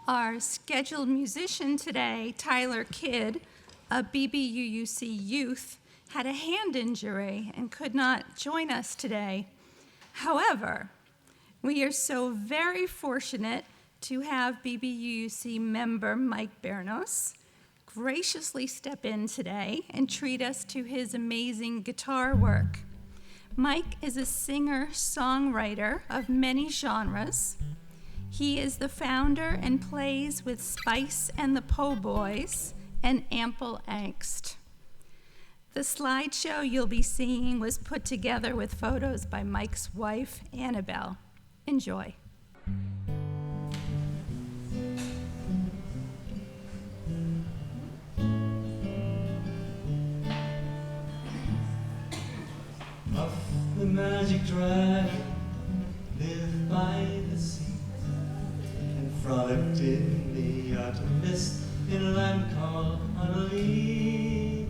Our scheduled musician today, Tyler Kidd, a BBUUC youth, had a hand injury and could not join us today. However, we are so very fortunate to have BBUUC member Mike Bernos graciously step in today and treat us to his amazing guitar work. Mike is a singer-songwriter of many genres. He is the founder and plays with Spice and the Po' Boys and Ample Angst. The slideshow you'll be seeing was put together with photos by Mike's wife, Annabelle. Enjoy. Puff the magic dragon lived by the sea and frolicked in the autumn mist in a land called Honolulu.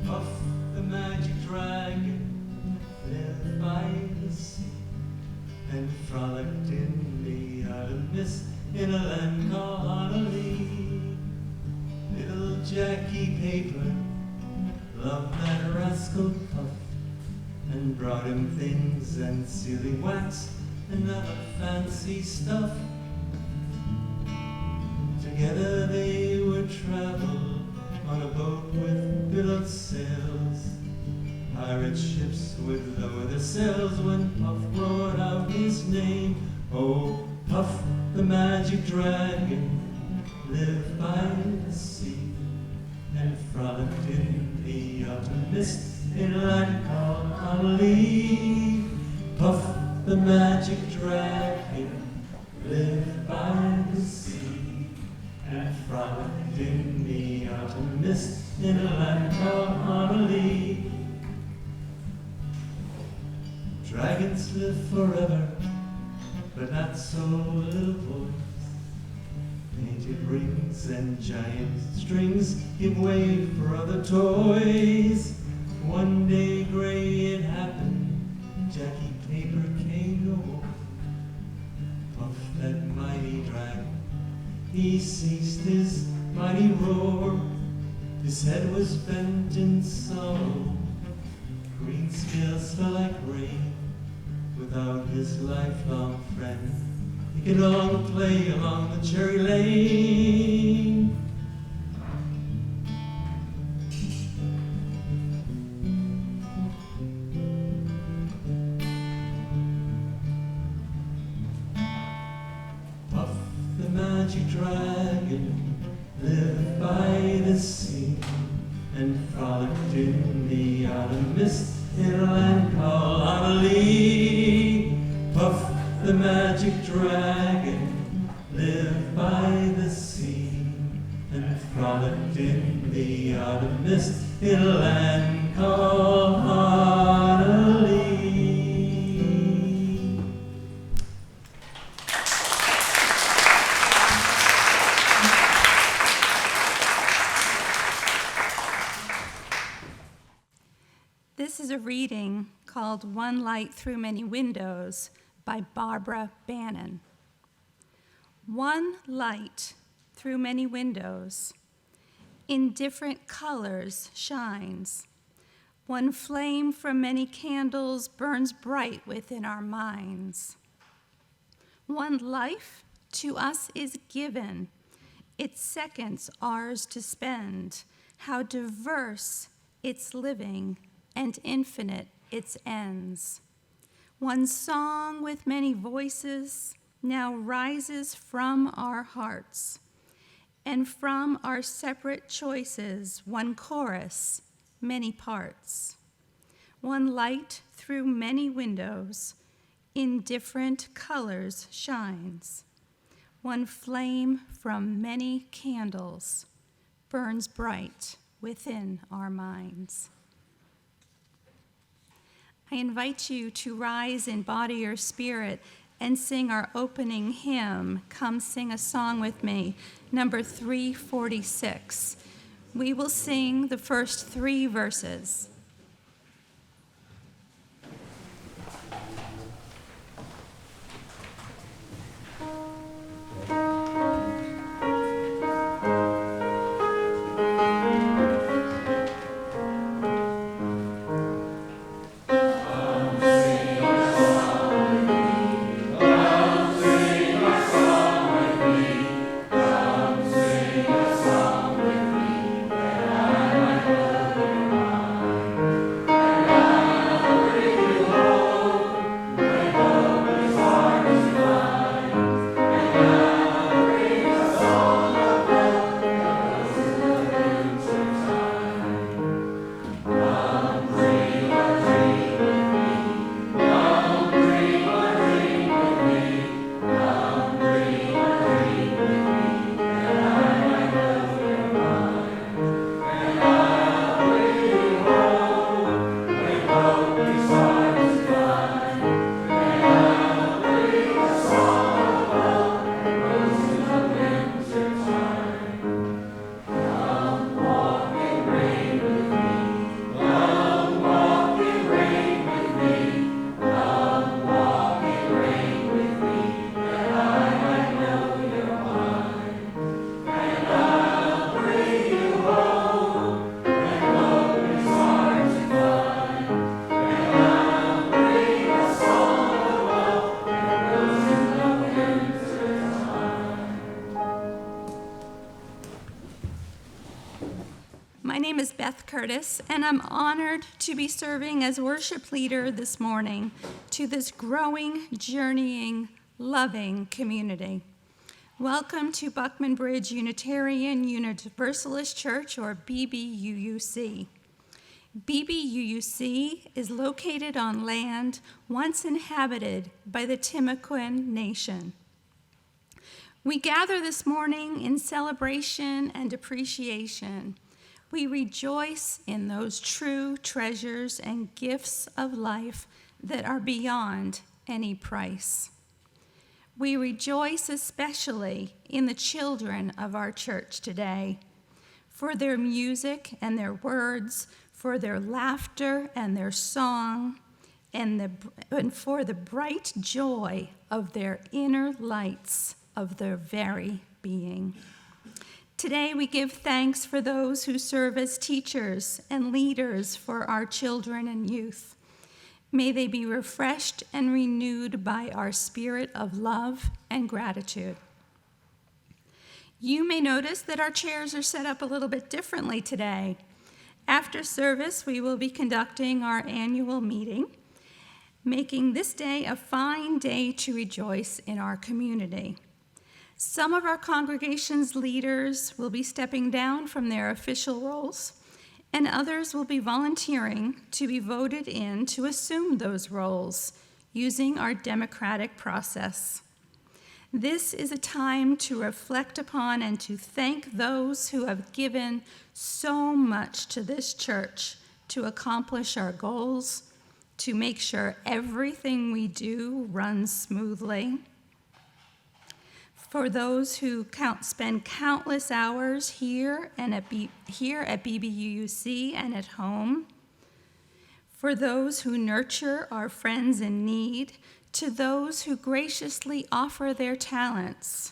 Puff the magic dragon lived by the sea and frolicked in the autumn mist in a land called Honolulu. Little Jackie Paper loved that rascal Puff and brought him things and sealing wax and other fancy stuff. Together they would travel on a boat with billowed sails. Pirate ships would lower their sails when Puff roared out his name. Oh, Puff the magic dragon lived by the sea and frolicked in the autumn mist in a land called Honolulu. Puff the magic dragon lived by the sea and frolicked in the autumn mist in a land called Honolulu. Dragons live forever, but not so little boys. Painted rings and giant strings give way for other toys. One day gray it happened, Jackie Paper came no more. Puff that mighty dragon, he ceased his mighty roar. His head was bent in sorrow, green scales fell like rain. Without his lifelong friend, he could long play along the cherry lane. Puff the magic dragon lived by the sea and frolicked in the autumn mist in a land called Honolulu. Puff the magic dragon lived by the sea and frolicked in the autumn mist in a land called Honolulu. This is a reading called One Light Through Many Windows by Barbara Bannon. One light through many windows, in different colors shines. One flame from many candles burns bright within our minds. One life to us is given, its seconds ours to spend. How diverse its living and infinite its ends. One song with many voices now rises from our hearts, and from our separate choices, one chorus, many parts. One light through many windows, in different colors shines. One flame from many candles burns bright within our minds. I invite you to rise in body or spirit and sing our opening hymn, Come Sing a Song With Me, number 346. We will sing the first 3 verses. My name is Beth Curtis, and I'm honored to be serving as worship leader this morning to this growing, journeying, loving community. Welcome to Buckman Bridge Unitarian Universalist Church, or BBUUC. BBUUC is located on land once inhabited by the Timucuan Nation. We gather this morning in celebration and appreciation. We rejoice in those true treasures and gifts of life that are beyond any price. We rejoice especially in the children of our church today, for their music and their words, for their laughter and their song, and for the bright joy of their inner lights of their very being. Today we give thanks for those who serve as teachers and leaders for our children and youth. May they be refreshed and renewed by our spirit of love and gratitude. You may notice that our chairs are set up a little bit differently today. After service, we will be conducting our annual meeting, making this day a fine day to rejoice in our community. Some of our congregation's leaders will be stepping down from their official roles, and others will be volunteering to be voted in to assume those roles using our democratic process. This is a time to reflect upon and to thank those who have given so much to this church to accomplish our goals, to make sure everything we do runs smoothly. For those who spend countless hours here at BBUUC and at home. For those who nurture our friends in need, to those who graciously offer their talents,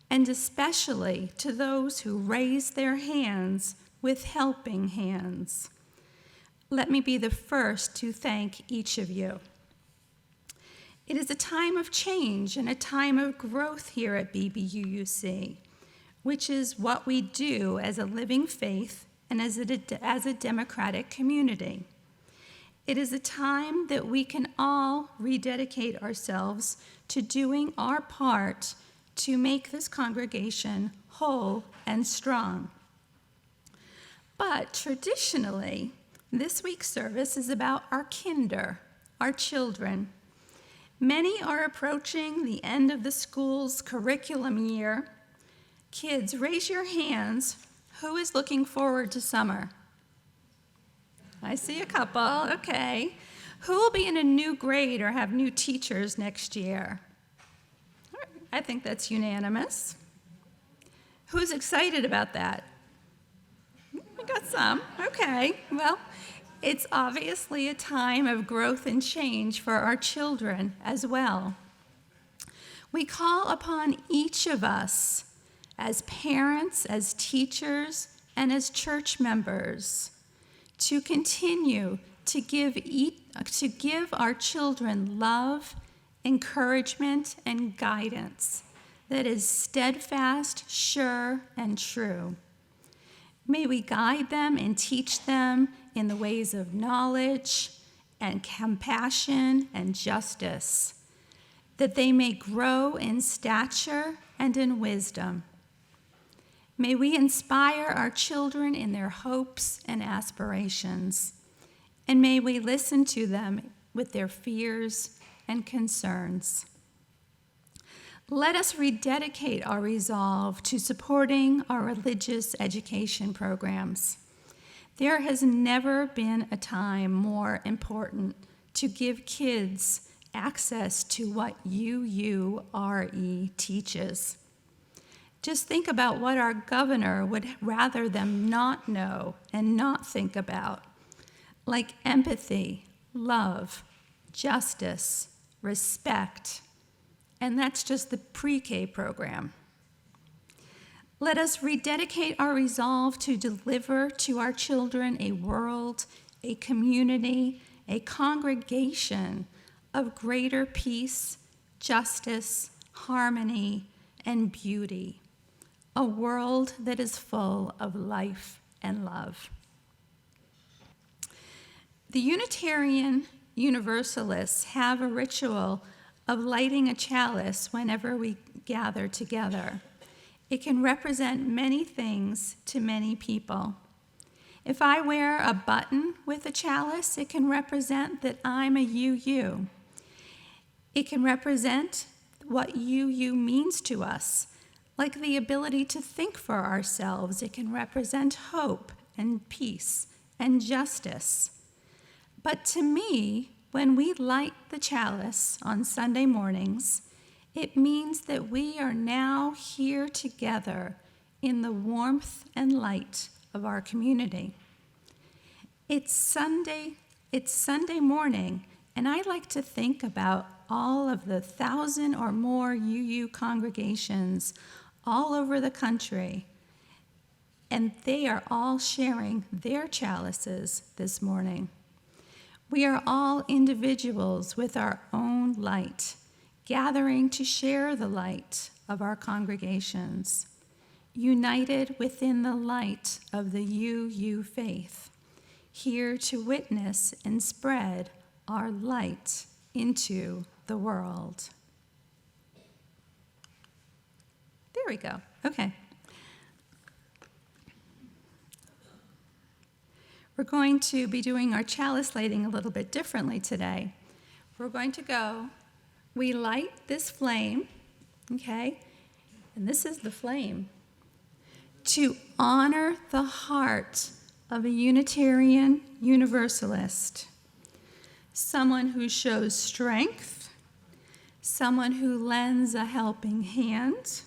and especially to those who raise their hands with helping hands. Let me be the first to thank each of you. It is a time of change and a time of growth here at BBUUC, which is what we do as a living faith and as a democratic community. It is a time that we can all rededicate ourselves to doing our part to make this congregation whole and strong. But traditionally, this week's service is about our kinder, our children. Many are approaching the end of the school's curriculum year. Kids, raise your hands. Who is looking forward to summer? I see a couple, okay. Who will be in a new grade or have new teachers next year? I think that's unanimous. Who's excited about that? We got some, okay. Well, it's obviously a time of growth and change for our children as well. We call upon each of us as parents, as teachers, and as church members to continue to give our children love, encouragement, and guidance that is steadfast, sure, and true. May we guide them and teach them in the ways of knowledge and compassion and justice, that they may grow in stature and in wisdom. May we inspire our children in their hopes and aspirations, and may we listen to them with their fears and concerns. Let us rededicate our resolve to supporting our religious education programs. There has never been a time more important to give kids access to what UURE teaches. Just think about what our governor would rather them not know and not think about, like empathy, love, justice, respect, and that's just the pre-K program. Let us rededicate our resolve to deliver to our children a world, a community, a congregation of greater peace, justice, harmony, and beauty, a world that is full of life and love. The Unitarian Universalists have a ritual of lighting a chalice whenever we gather together. It can represent many things to many people. If I wear a button with a chalice, it can represent that I'm a UU. It can represent what UU means to us, like the ability to think for ourselves. It can represent hope and peace and justice. But to me, when we light the chalice on Sunday mornings, it means that we are now here together in the warmth and light of our community. It's Sunday morning, and I like to think about all of the 1,000 or more UU congregations all over the country, and they are all sharing their chalices this morning. We are all individuals with our own light, gathering to share the light of our congregations, united within the light of the UU faith, here to witness and spread our light into the world. There we go. Okay. We're going to be doing our chalice lighting a little bit differently today. We're going to go, we light this flame, okay, and this is the flame, to honor the heart of a Unitarian Universalist, someone who shows strength, someone who lends a helping hand,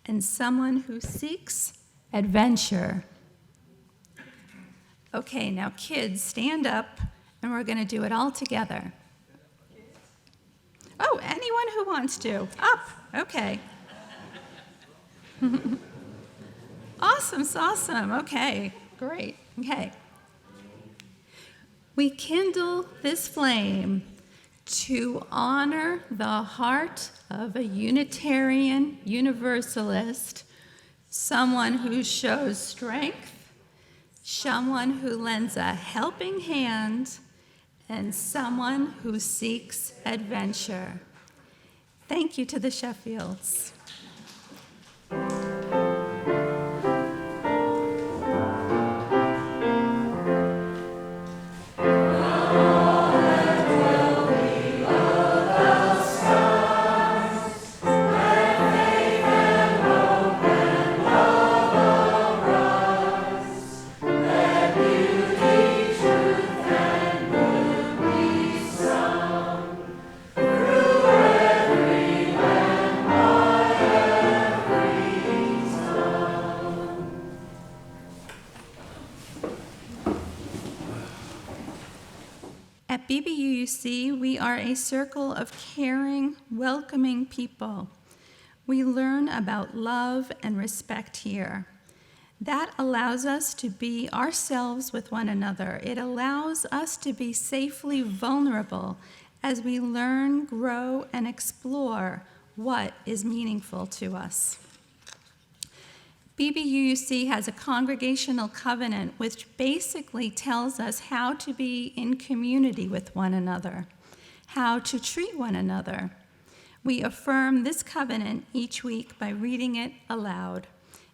and someone who seeks adventure. Okay, now kids, stand up, and we're going to do it all together. Oh, anyone who wants to. Up, okay. Awesome, okay, great, okay. We kindle this flame to honor the heart of a Unitarian Universalist, someone who shows strength, someone who lends a helping hand, and someone who seeks adventure. Thank you to the Sheffields. At BBUUC, we are a circle of caring, welcoming people. We learn about love and respect here. That allows us to be ourselves with one another. It allows us to be safely vulnerable as we learn, grow, and explore what is meaningful to us. BBUUC has a congregational covenant which basically tells us how to be in community with one another, how to treat one another. We affirm this covenant each week by reading it aloud.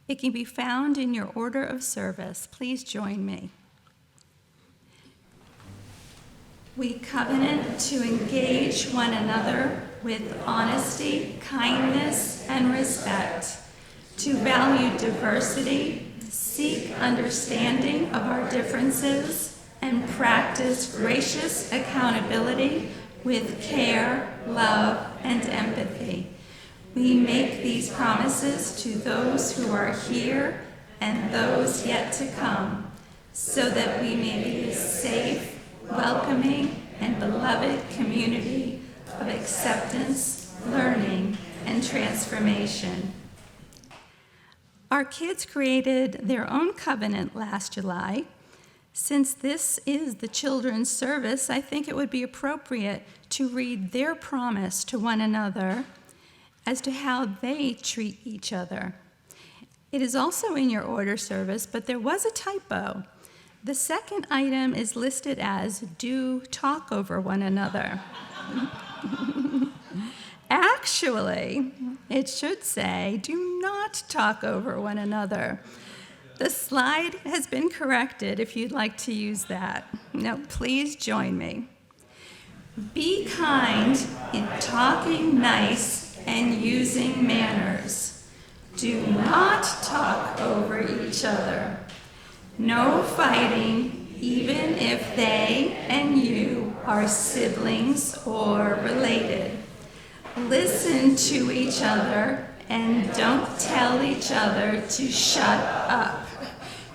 It can be found in your order of service. Please join me. We covenant to engage one another with honesty, kindness, and respect, to value diversity, seek understanding of our differences, and practice gracious accountability with care, love, and empathy. We make these promises to those who are here and those yet to come, so that we may be a safe, welcoming, and beloved community of acceptance, learning, and transformation. Our kids created their own covenant last July. Since this is the children's service, I think it would be appropriate to read their promise to one another as to how they treat each other. It is also in your order service, but there was a typo. The second item is listed as do talk over one another. Actually, it should say do not talk over one another. The slide has been corrected if you'd like to use that. Now, please join me. Be kind in talking nice and using manners. Do not talk over each other. No fighting, even if they and you are siblings or related. Listen to each other and don't tell each other to shut up.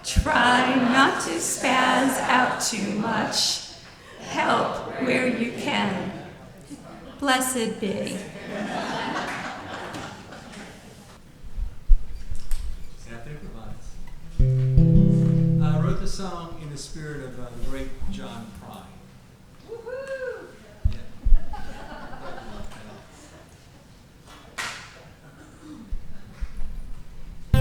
Try not to spaz out too much. Help where you can. Blessed be. I wrote the song in the spirit of the great John Prine. Woohoo! I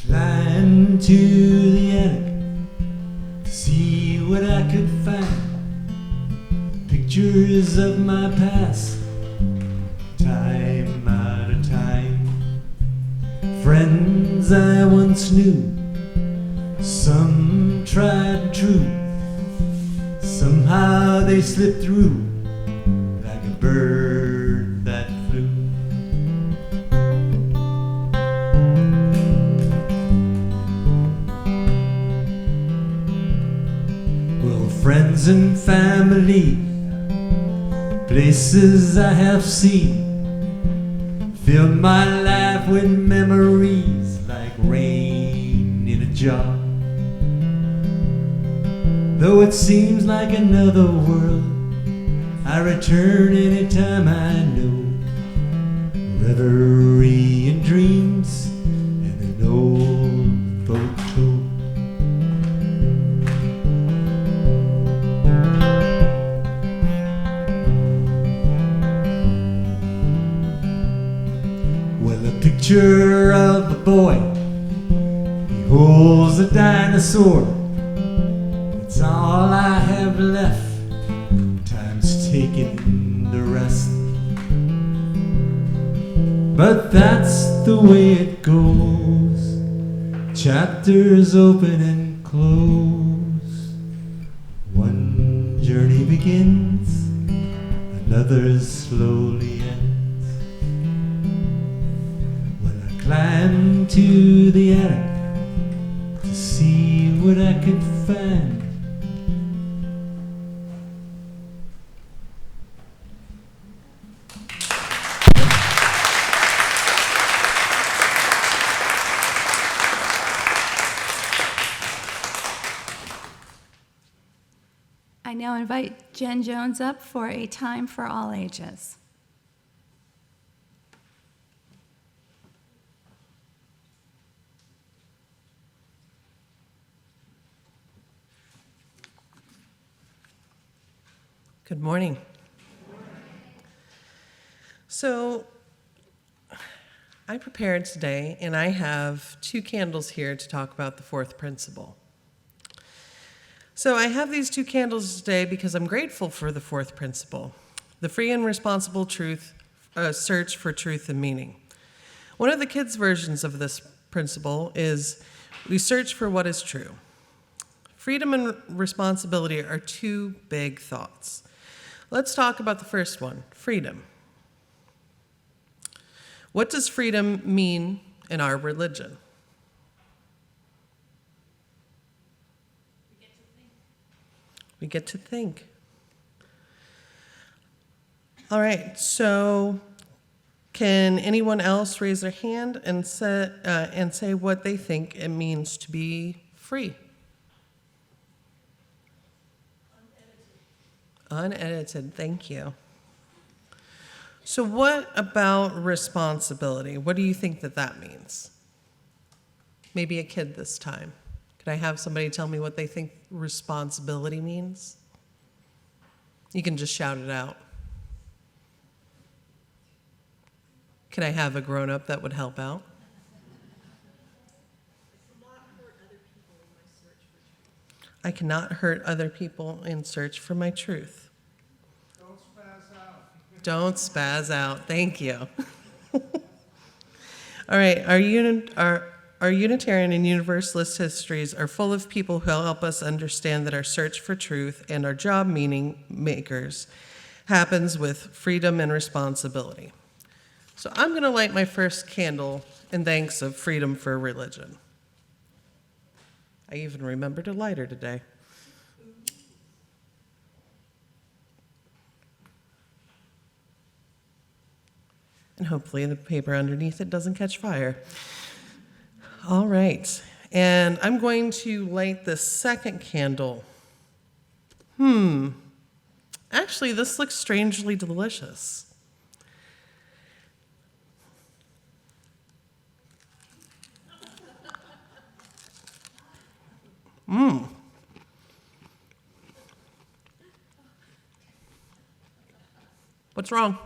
climbed to the attic to see what I could find. Pictures of my past, time out of time. Friends I once knew, some tried and true. Somehow they slipped through like a bird that flew. Well, friends and family, places I have seen, filled my life with memories like rain in a jar. Though it seems like another world, I return anytime I know. Reverie and dreams and an old folk told. Picture of a boy, he holds a dinosaur. It's all I have left, time's taking the rest. But that's the way it goes, chapters open and close. One journey begins, another slowly ends. Climb to the attic to see what I could find. I now invite Jenn Jones up for A Time for All Ages. Good morning. So, I prepared today, and I have 2 candles here to talk about the 4th principle. So I have these 2 candles today because I'm grateful for the 4th principle, the free and responsible search for truth and meaning. One of the kids' versions of this principle is we search for what is true. Freedom and responsibility are 2 big thoughts. Let's talk about the first one, freedom. What does freedom mean in our religion? We get to think. All right, so can anyone else raise their hand and say what they think it means to be free? Unedited, thank you. So what about responsibility? What do you think that means? Maybe a kid this time. Could I have somebody tell me what they think responsibility means? You can just shout it out. Can I have a grown-up that would help out? I cannot hurt other people in search for my truth. Don't spaz out. Don't spaz out. Thank you. All right, our Unitarian and Universalist histories are full of people who help us understand that our search for truth and our job meaning makers happens with freedom and responsibility. So I'm going to light my first candle in thanks of freedom for religion. I even remembered a lighter today. And hopefully the paper underneath it doesn't catch fire. All right, and I'm going to light the second candle. Actually, this looks strangely delicious. What's wrong?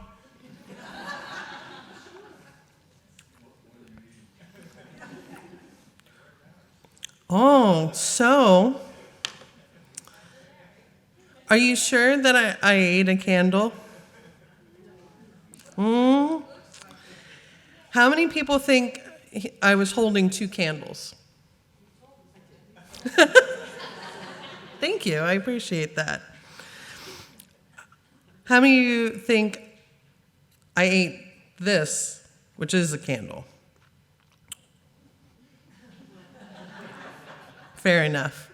Oh, so are you sure that I ate a candle? How many people think I was holding two candles? Thank you, I appreciate that. How many of you think I ate this, which is a candle? Fair enough.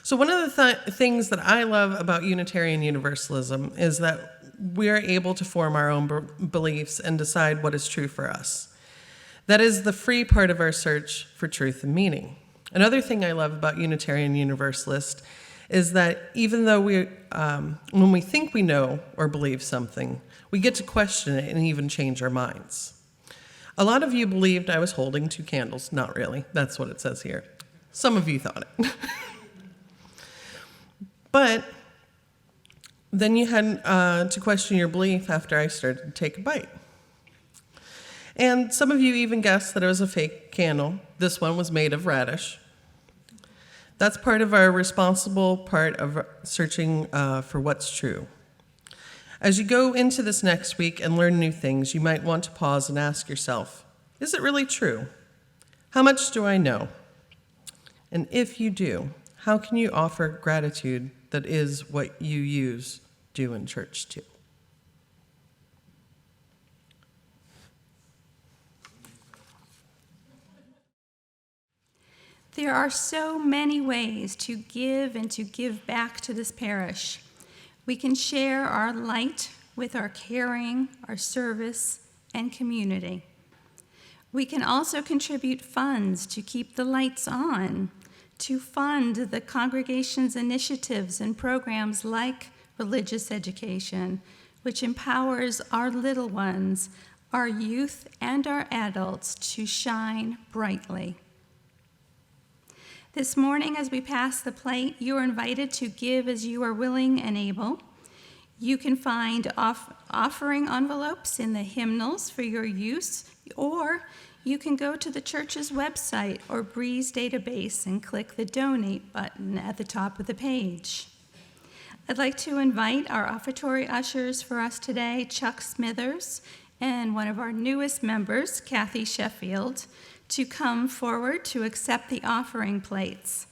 So one of the things that I love about Unitarian Universalism is that we are able to form our own beliefs and decide what is true for us. That is the free part of our search for truth and meaning. Another thing I love about Unitarian Universalist is that even though when we think we know or believe something, we get to question it and even change our minds. A lot of you believed I was holding two candles. Not really. That's what it says here. Some of you thought it. But then you had to question your belief after I started to take a bite. And some of you even guessed that it was a fake candle. This one was made of radish. That's part of our responsible part of searching for what's true. As you go into this next week and learn new things, you might want to pause and ask yourself, is it really true? How much do I know? And if you do, how can you offer gratitude that is what you do in church too? There are so many ways to give and to give back to this parish. We can share our light with our caring, our service, and community. We can also contribute funds to keep the lights on, to fund the congregation's initiatives and programs like religious education, which empowers our little ones, our youth, and our adults to shine brightly. This morning, as we pass the plate, you are invited to give as you are willing and able. You can find offering envelopes in the hymnals for your use, or you can go to the church's website or Breeze database and click the Donate button at the top of the page. I'd like to invite our offertory ushers for us today, Chuck Smithers, and one of our newest members, Kathy Sheffield, to come forward to accept the offering plates.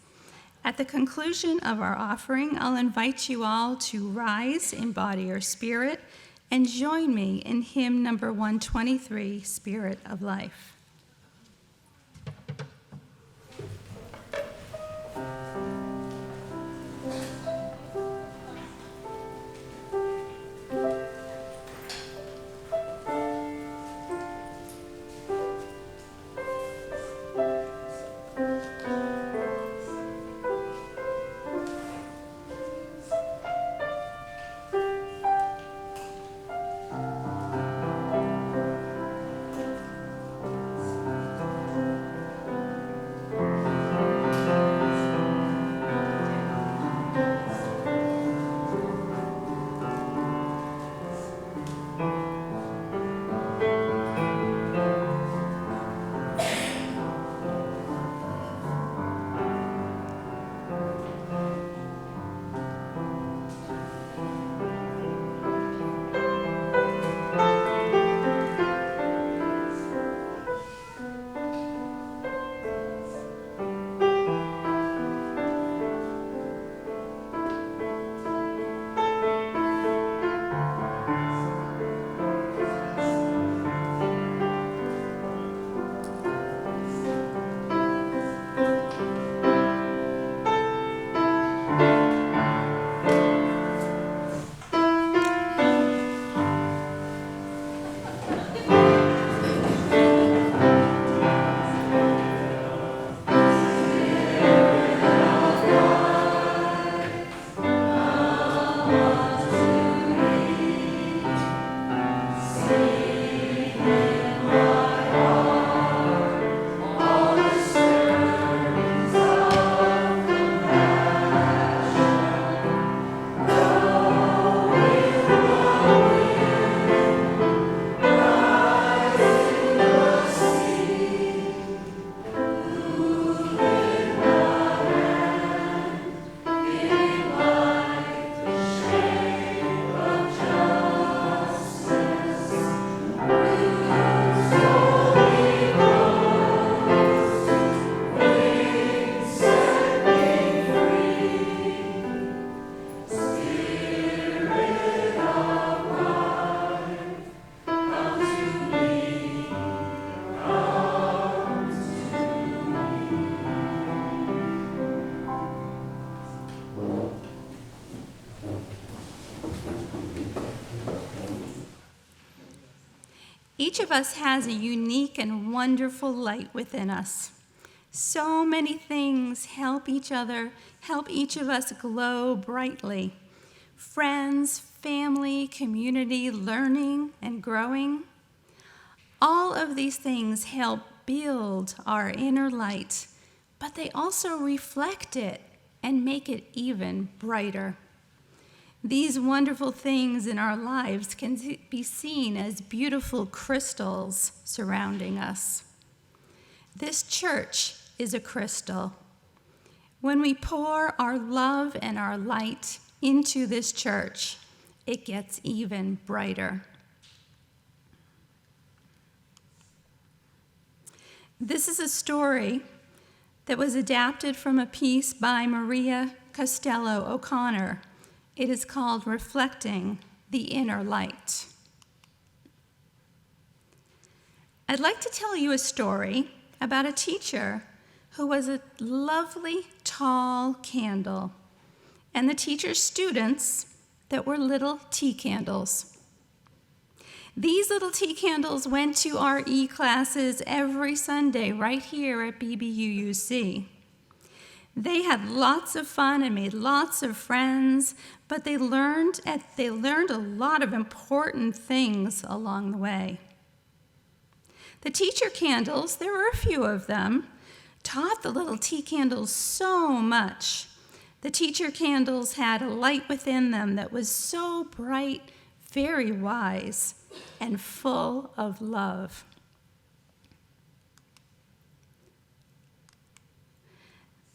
At the conclusion of our offering, I'll invite you all to rise in body or spirit and join me in hymn number 123, Spirit of Life. Each of us has a unique and wonderful light within us. So many things help each each of us glow brightly. Friends, family, community, learning, and growing. All of these things help build our inner light, but they also reflect it and make it even brighter. These wonderful things in our lives can be seen as beautiful crystals surrounding us. This church is a crystal. When we pour our love and our light into this church, it gets even brighter. This is a story that was adapted from a piece by Maria Costello O'Connor. It is called Reflecting the Inner Light. I'd like to tell you a story about a teacher who was a lovely, tall candle, and the teacher's students that were little tea candles. These little tea candles went to RE classes every Sunday right here at BBUUC. They had lots of fun and made lots of friends, but they learned a lot of important things along the way. The teacher candles, there were a few of them, taught the little tea candles so much. The teacher candles had a light within them that was so bright, very wise, and full of love.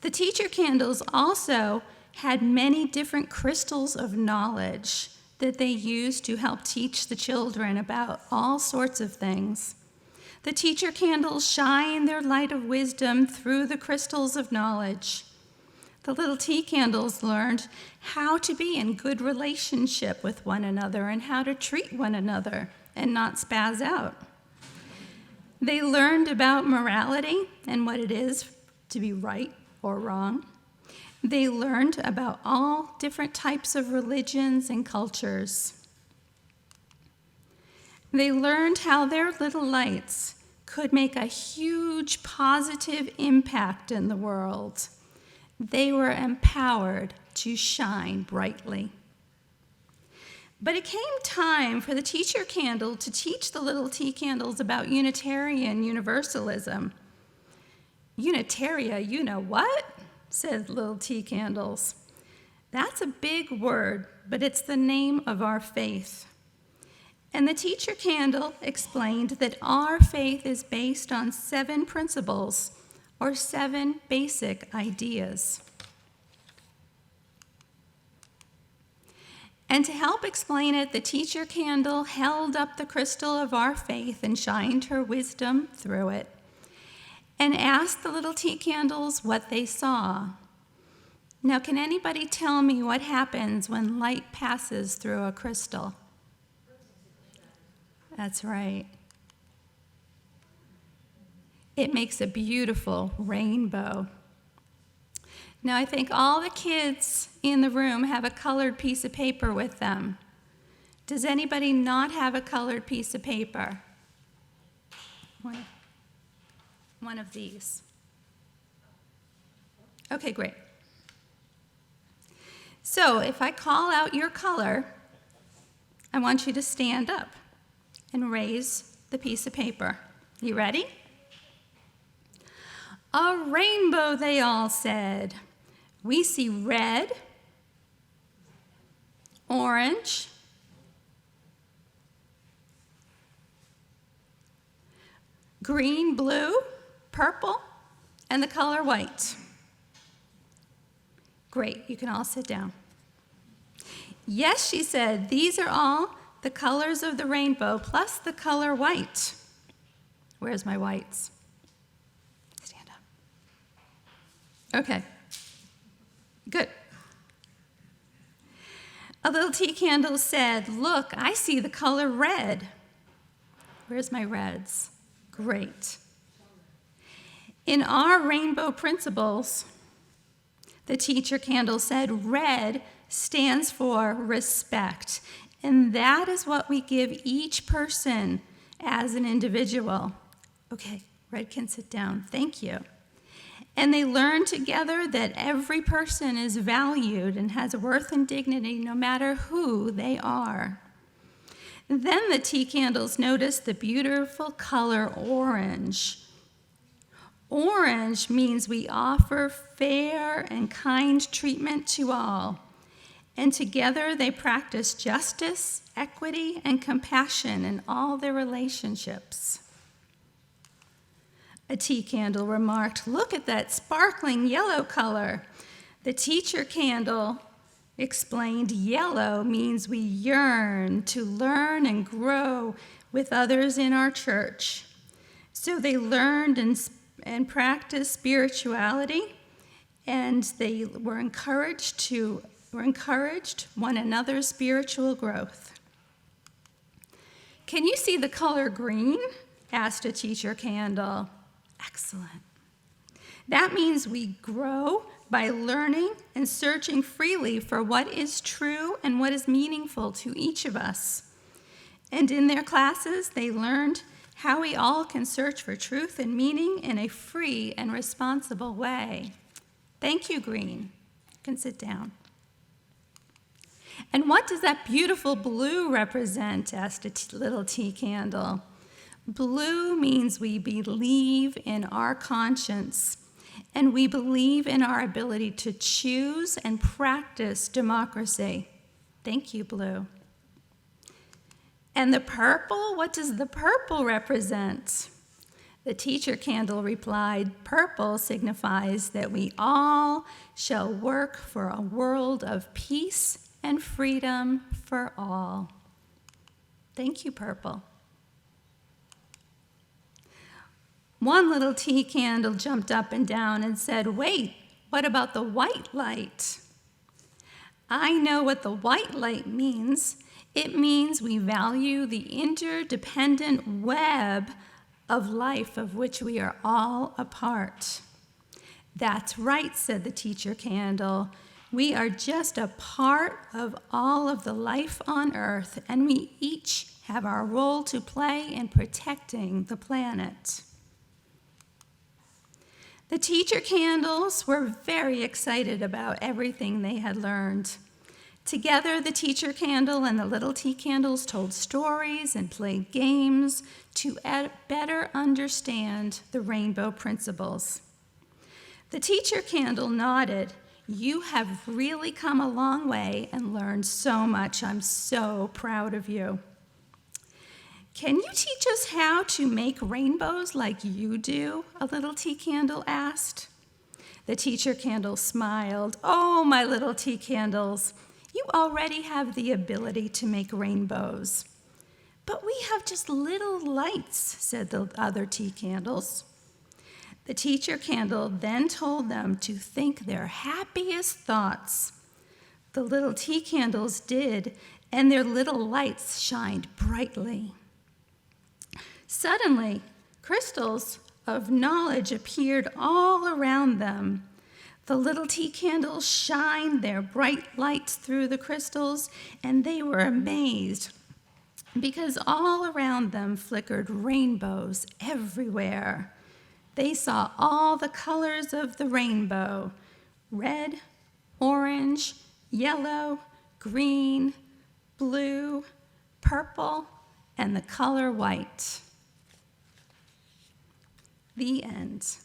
The teacher candles also had many different crystals of knowledge that they used to help teach the children about all sorts of things. The teacher candles shine their light of wisdom through the crystals of knowledge. The little tea candles learned how to be in good relationship with one another and how to treat one another and not spaz out. They learned about morality and what it is to be right or wrong. They learned about all different types of religions and cultures. They learned how their little lights could make a huge positive impact in the world. They were empowered to shine brightly. But it came time for the teacher candle to teach the little tea candles about Unitarian Universalism. Unitaria, you know what? Said little tea candles. That's a big word, but it's the name of our faith. And the teacher candle explained that our faith is based on 7 principles, or 7 basic ideas. And to help explain it, the teacher candle held up the crystal of our faith and shined her wisdom through it, and asked the little tea candles what they saw. Now, can anybody tell me what happens when light passes through a crystal? That's right. It makes a beautiful rainbow. Now, I think all the kids in the room have a colored piece of paper with them. Does anybody not have a colored piece of paper? One of these. Okay, great. So if I call out your color, I want you to stand up and raise the piece of paper. You ready? A rainbow, they all said. We see red, orange, green, blue, purple, and the color white. Great, you can all sit down. Yes, she said, these are all the colors of the rainbow plus the color white. Where's my whites? Stand up. Okay, good. A little tea candle said, look, I see the color red. Where's my reds? Great. In our rainbow principles, the teacher candle said red stands for respect. And that is what we give each person as an individual. Okay, Red can sit down. Thank you. And they learn together that every person is valued and has worth and dignity no matter who they are. Then the tea candles notice the beautiful color orange. Orange means we offer fair and kind treatment to all. And together they practice justice, equity, and compassion in all their relationships. A tea candle remarked, "Look at that sparkling yellow color." The teacher candle explained, "Yellow means we yearn to learn and grow with others in our church." So they learned and practiced spirituality, and they were encouraged one another's spiritual growth. "Can you see the color green?" asked a teacher candle. Excellent. That means we grow by learning and searching freely for what is true and what is meaningful to each of us. And in their classes, they learned how we all can search for truth and meaning in a free and responsible way. Thank you, Green. You can sit down. "And what does that beautiful blue represent?" asked a little tea candle. Blue means we believe in our conscience, and we believe in our ability to choose and practice democracy. Thank you, Blue. "And the purple, what does the purple represent?" The teacher candle replied, "Purple signifies that we all shall work for a world of peace and freedom for all." Thank you, Purple. One little tea candle jumped up and down and said, "Wait, what about the white light?" "I know what the white light means. It means we value the interdependent web of life of which we are all a part." "That's right," said the teacher candle. "We are just a part of all of the life on earth, and we each have our role to play in protecting the planet." The teacher candles were very excited about everything they had learned. Together, the teacher candle and the little tea candles told stories and played games to better understand the rainbow principles. The teacher candle nodded. "You have really come a long way and learned so much. I'm so proud of you." "Can you teach us how to make rainbows like you do?" a little tea candle asked. The teacher candle smiled. "Oh, my little tea candles, you already have the ability to make rainbows." "But we have just little lights," said the other tea candles. The teacher candle then told them to think their happiest thoughts. The little tea candles did, and their little lights shined brightly. Suddenly, crystals of knowledge appeared all around them. The little tea candles shined their bright lights through the crystals, and they were amazed because all around them flickered rainbows everywhere. They saw all the colors of the rainbow: red, orange, yellow, green, blue, purple, and the color white. The end.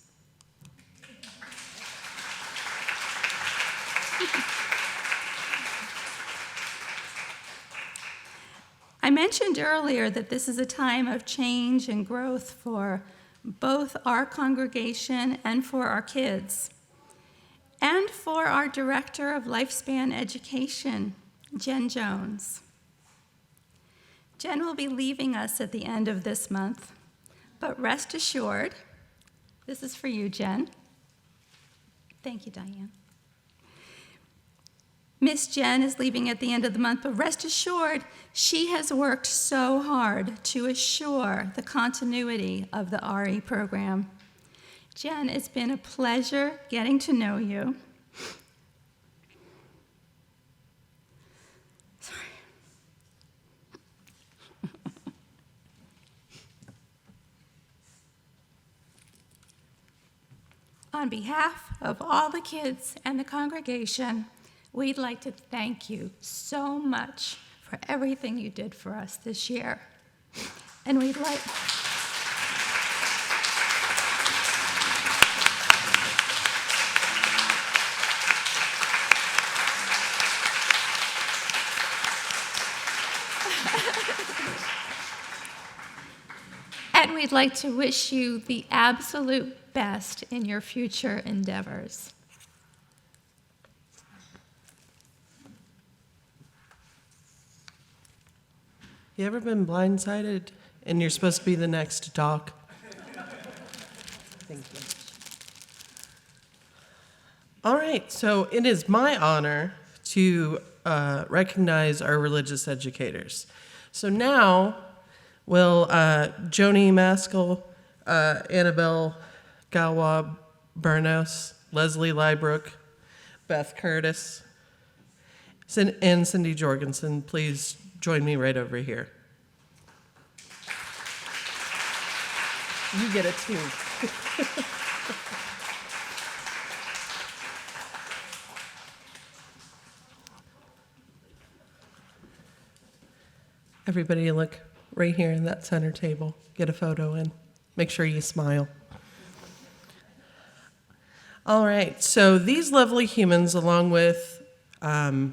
I mentioned earlier that this is a time of change and growth for both our congregation and for our kids, and for our Director of Lifespan Education, Jenn Jones. Jenn will be leaving us at the end of this month, but rest assured, this is for you, Jenn. Thank you, Diane. Miss Jenn is leaving at the end of the month, but rest assured, she has worked so hard to assure the continuity of the RE program. Jenn, it's been a pleasure getting to know you. Sorry. On behalf of all the kids and the congregation, we'd like to thank you so much for everything you did for us this year. And we'd like... And we'd like to wish you the absolute best in your future endeavors. You ever been blindsided and you're supposed to be the next to talk? Thank you. All right, so it is my honor to recognize our religious educators. So now, will Joni Maskell, Annabelle Galwa Bernos, Leslie Lybrook, Beth Curtis, and Cindy Jorgensen please join me right over here. You get it too. Everybody look right here in that center table. Get a photo in. Make sure you smile. All right, so these lovely humans, along with the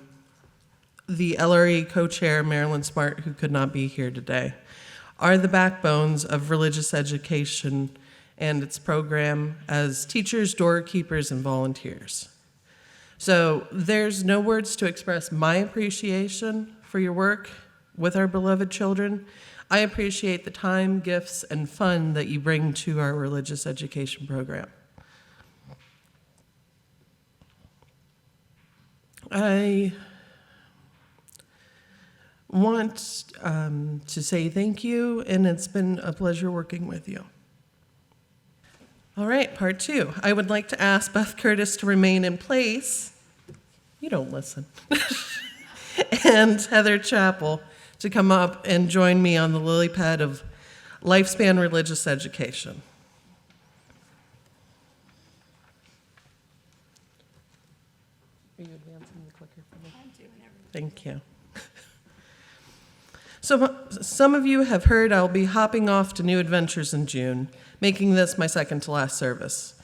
LRE co-chair, Marilyn Smart, who could not be here today, are the backbones of religious education and its program as teachers, doorkeepers, and volunteers. So there's no words to express my appreciation for your work with our beloved children. I appreciate the time, gifts, and fun that you bring to our religious education program. I want to say thank you, and it's been a pleasure working with you. All right, part 2. I would like to ask Beth Curtis to remain in place. You don't listen. And Heather Chappell to come up and join me on the lily pad of lifespan religious education. Are you advancing the clicker for me? I'm doing everything. Thank you. So some of you have heard I'll be hopping off to new adventures in June, making this my second to last service.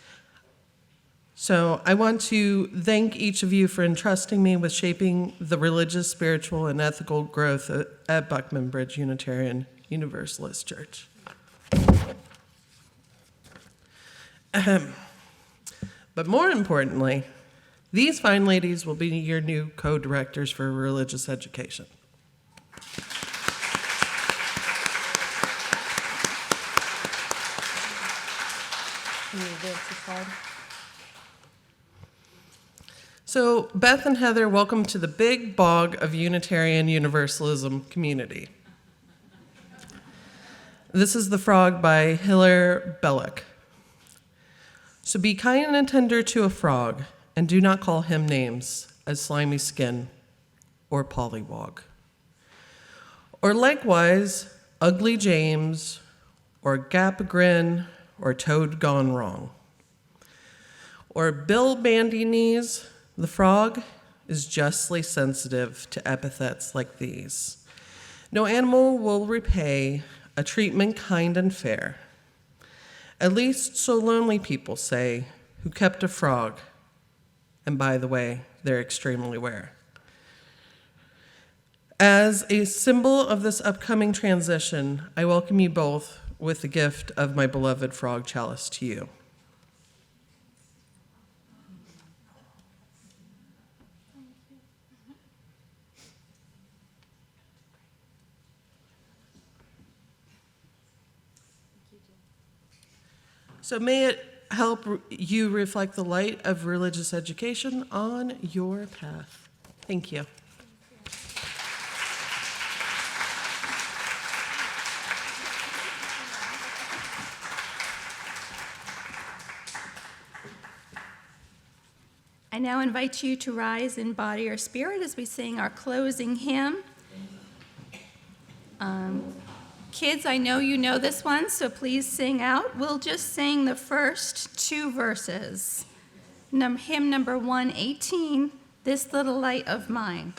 So I want to thank each of you for entrusting me with shaping the religious, spiritual, and ethical growth at Buckman Bridge Unitarian Universalist Church. But more importantly, these fine ladies will be your new co-directors for religious education. Can you advance the slide? So Beth and Heather, welcome to the big bog of Unitarian Universalism community. This is The Frog by Hilaire Belloc. So be kind and tender to a frog, and do not call him names as slimy skin or pollywog. Or likewise, ugly James, or gap grin, or toad gone wrong. Or Bill Bandy Knees, the frog is justly sensitive to epithets like these. No animal will repay a treatment kind and fair. At least so lonely people say, who kept a frog, and by the way, they're extremely rare. As a symbol of this upcoming transition, I welcome you both with the gift of my beloved frog chalice to you. So may it help you reflect the light of religious education on your path. Thank you. I now invite you to rise in body or spirit as we sing our closing hymn. Kids, I know you know this one, so please sing out. We'll just sing the first 2 verses. Hymn number 118, This Little Light of Mine.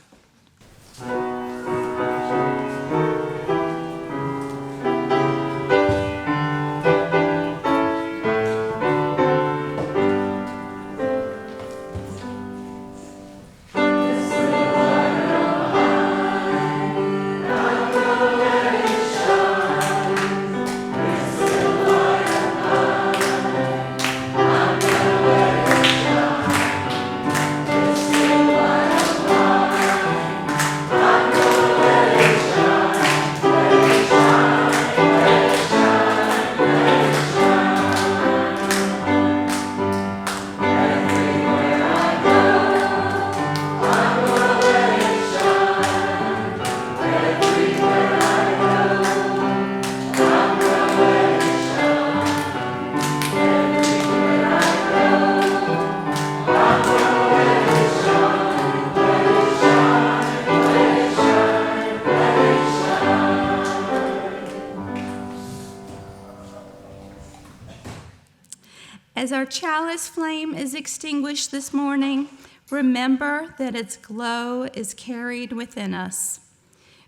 As our chalice flame is extinguished this morning, remember that its glow is carried within us.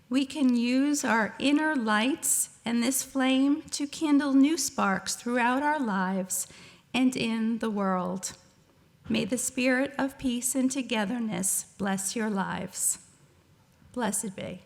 We can use our inner lights and this flame to kindle new sparks throughout our lives and in the world. May the spirit of peace and togetherness bless your lives. Blessed be.